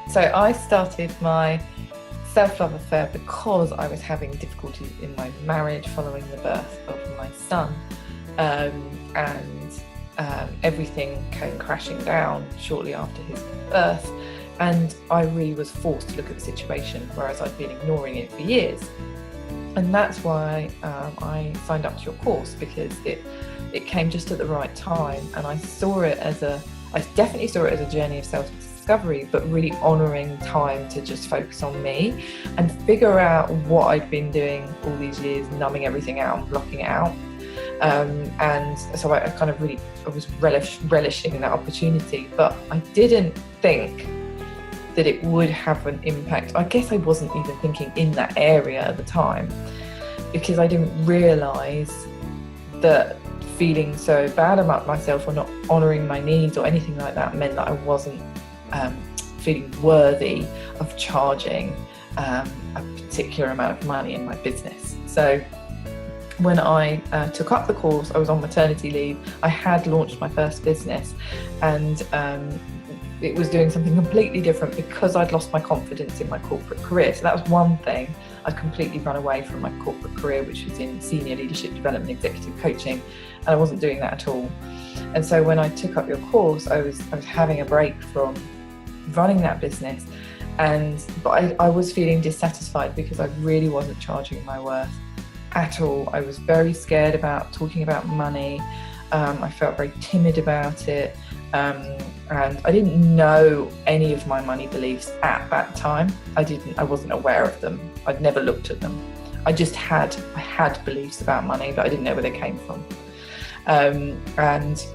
So I started my self-love affair because I was having difficulties in my marriage following the birth of my son, and everything came crashing down shortly after his birth, and I really was forced to look at the situation, whereas I'd been ignoring it for years. And that's why I signed up to your course, because it came just at the right time, and I definitely saw it as a journey of self-discovery, but really honouring time to just focus on me and figure out what I'd been doing all these years, numbing everything out and blocking it out. And so I was relishing that opportunity, but I didn't think that it would have an impact. I guess I wasn't even thinking in that area at the time, because I didn't realise that feeling so bad about myself or not honouring my needs or anything like that meant that I wasn't feeling worthy of charging a particular amount of money in my business. So when I took up the course, I was on maternity leave. I had launched my first business, and it was doing something completely different because I'd lost my confidence in my corporate career. So that was one thing. I'd completely run away from my corporate career, which was in senior leadership development, executive coaching, and I wasn't doing that at all. And so when I took up your course, I was having a break from running that business, but I was feeling dissatisfied because I really wasn't charging my worth at all. I was very scared about talking about money. I felt very timid about it. And I didn't know any of my money beliefs at that time. I wasn't aware of them. I'd never looked at them. I had beliefs about money, but I didn't know where they came from. And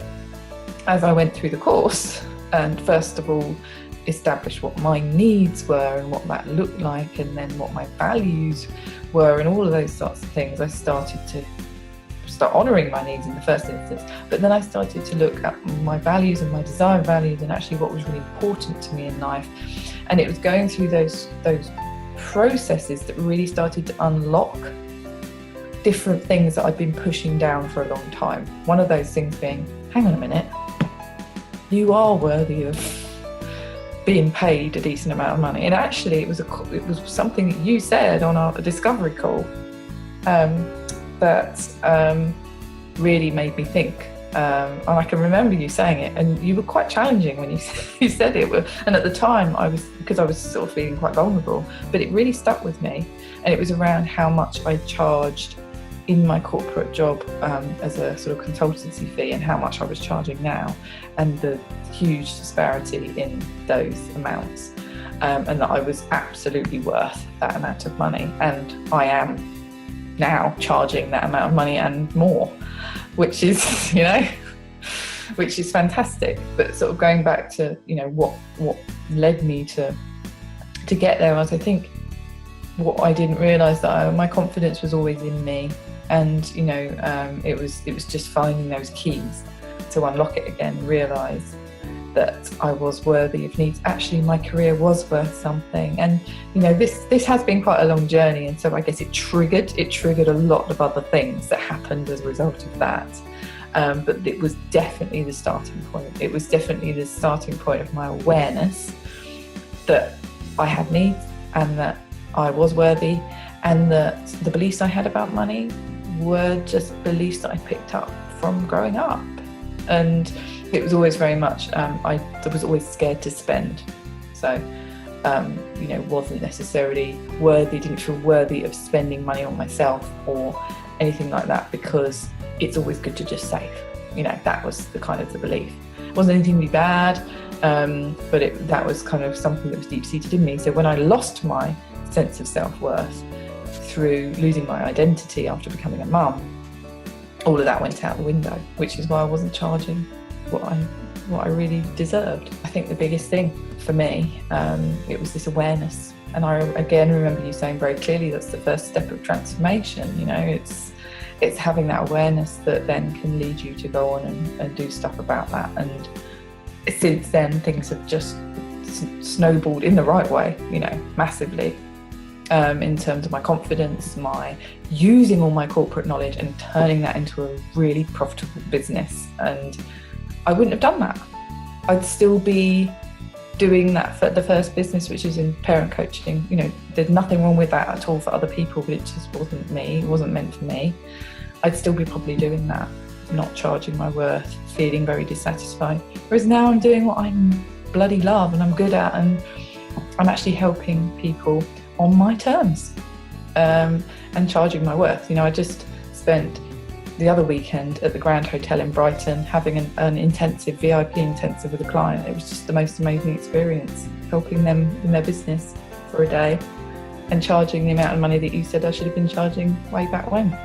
as I went through the course, and first of all established what my needs were and what that looked like, and then what my values were, and all of those sorts of things, I started to start honouring my needs in the first instance. But then I started to look at my values and my desired values and actually what was really important to me in life. And it was going through those processes that really started to unlock different things that I'd been pushing down for a long time. One of those things being, hang on a minute, you are worthy of being paid a decent amount of money. And actually it was something that you said on our discovery call that really made me think. And I can remember you saying it, and you were quite challenging when you said it. And at the time, I was sort of feeling quite vulnerable, but it really stuck with me. And it was around how much I charged in my corporate job as a sort of consultancy fee, and how much I was charging now, and the huge disparity in those amounts, and that I was absolutely worth that amount of money, and I am now charging that amount of money and more, which is which is fantastic. But sort of going back to what led me to get there was, I think, what I didn't realise, that my confidence was always in me, and it was just finding those keys to unlock it again, realise that I was worthy of needs. Actually, my career was worth something, and this has been quite a long journey, and so I guess it triggered a lot of other things that happened as a result of that. But it was definitely the starting point. It was definitely the starting point of my awareness that I had needs, and that I was worthy, and that the beliefs I had about money were just beliefs that I picked up from growing up. And it was always very much, I was always scared to spend. So, wasn't necessarily worthy, didn't feel worthy of spending money on myself or anything like that, because it's always good to just save. That was the kind of the belief. It wasn't anything really bad, but that was kind of something that was deep-seated in me. So when I lost my sense of self-worth through losing my identity after becoming a mum, all of that went out the window, which is why I wasn't charging what I really deserved. I think the biggest thing for me, it was this awareness. And I again remember you saying very clearly, that's the first step of transformation. It's having that awareness that then can lead you to go on and do stuff about that. And since then, things have just snowballed in the right way, massively. In terms of my confidence, my using all my corporate knowledge and turning that into a really profitable business. And I wouldn't have done that. I'd still be doing that for the first business, which is in parent coaching, you know, there's nothing wrong with that at all for other people, but it just wasn't me, it wasn't meant for me. I'd still be probably doing that, not charging my worth, feeling very dissatisfied. Whereas now I'm doing what I bloody love and I'm good at, and I'm actually helping people on my terms, and charging my worth. You know, I just spent the other weekend at the Grand Hotel in Brighton having an intensive, VIP intensive with a client. It was just the most amazing experience, helping them in their business for a day and charging the amount of money that you said I should have been charging way back when.